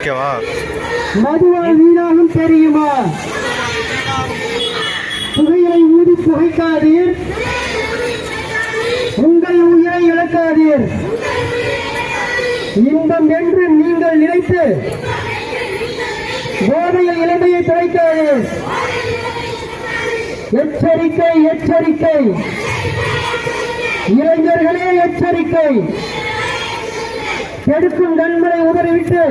மதுவால் வீணாகும் தெரியுமா? புகையை ஊதி புகைக்காதீர், உங்கள் உயிரை இழக்காதீர். இன்பம் என்று நீங்கள் நினைத்து போதையில் இளமையை தொலைக்காதீர். எச்சரிக்கை, எச்சரிக்கை, இளைஞர்களே எச்சரிக்கை. கெடுக்கும் நன்மலை உதறிவிட்டு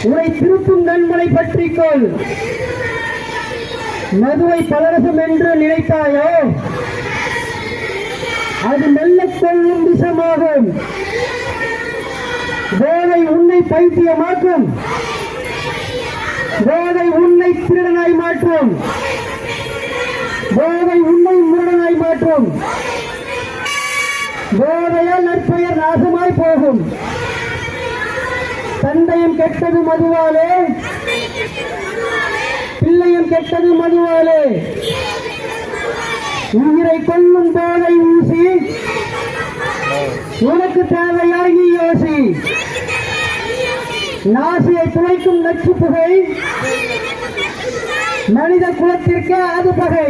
உரை திருப்பும் நன்மலை பற்றிக்கொள். மதுவை பலரசம் என்று நினைத்தாயோ, அது மெல்ல கொள்ளும் விஷமாகும். போதை உன்னை பைத்தியமாக்கும், போதை உன்னை திருடனாய் மாற்றும், போதை உன்னை முருடனாய் மாற்றும். போதையால் நற்பெயர் நாசமாய் போகும். தந்தையும் கெட்டது மதுவாலே, பிள்ளையும் கெட்டது மதுவாலே. உயிரை கொல்லும் போதை ஊசி உனக்கு தேவையாகி யோசி. நாசியை துளைக்கும் நச்சு புகை மனித குலத்திற்கு அது பகை.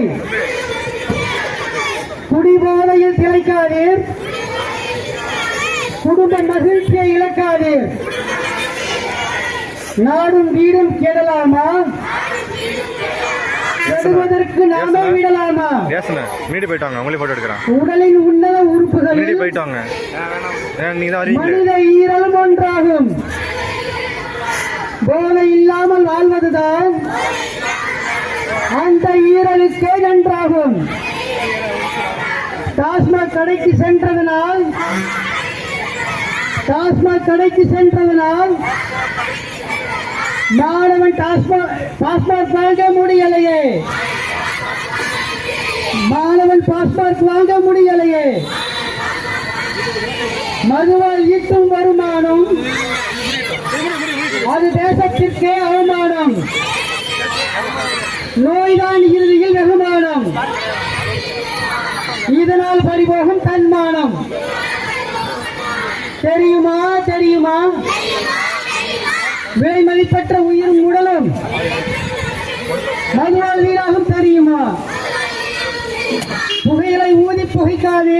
குடிபோதையில் திளைக்காதீர், குடும்ப மகிழ்ச்சியை இழக்காதீர். நாடும் வீடும் கெடலாமா? கெடுவதற்கு நாமே விடலாமா? உடலின் உன்னத உறுப்புகள் மனித ஈரலும் ஒன்றாகும். போதை இல்லாமல் வாழ்வதுதான் அந்த ஈரலுக்கே நன்றாகும். டாஸ்மாக் கடைக்கு சென்றதனால் மாணவன் பாஸ்மார்க் வாங்க முடியலையே, மாணவன் பாஸ்மார்க் வாங்க முடியலையே. மதுவால் ஈட்டும் வருமானம் அது தேசத்திற்கே அவமானம். நோய்தான் இறுதியில் வெகுமானம், இதனால் பறிபோகும் தன்மானம். தெரியுமா தெரியுமா? விலை மதிப்பற்ற உயிரும் உடலும் மதுவால் வீணாகும் தெரியுமா? புகையிலை ஊதி புகைக்காதே.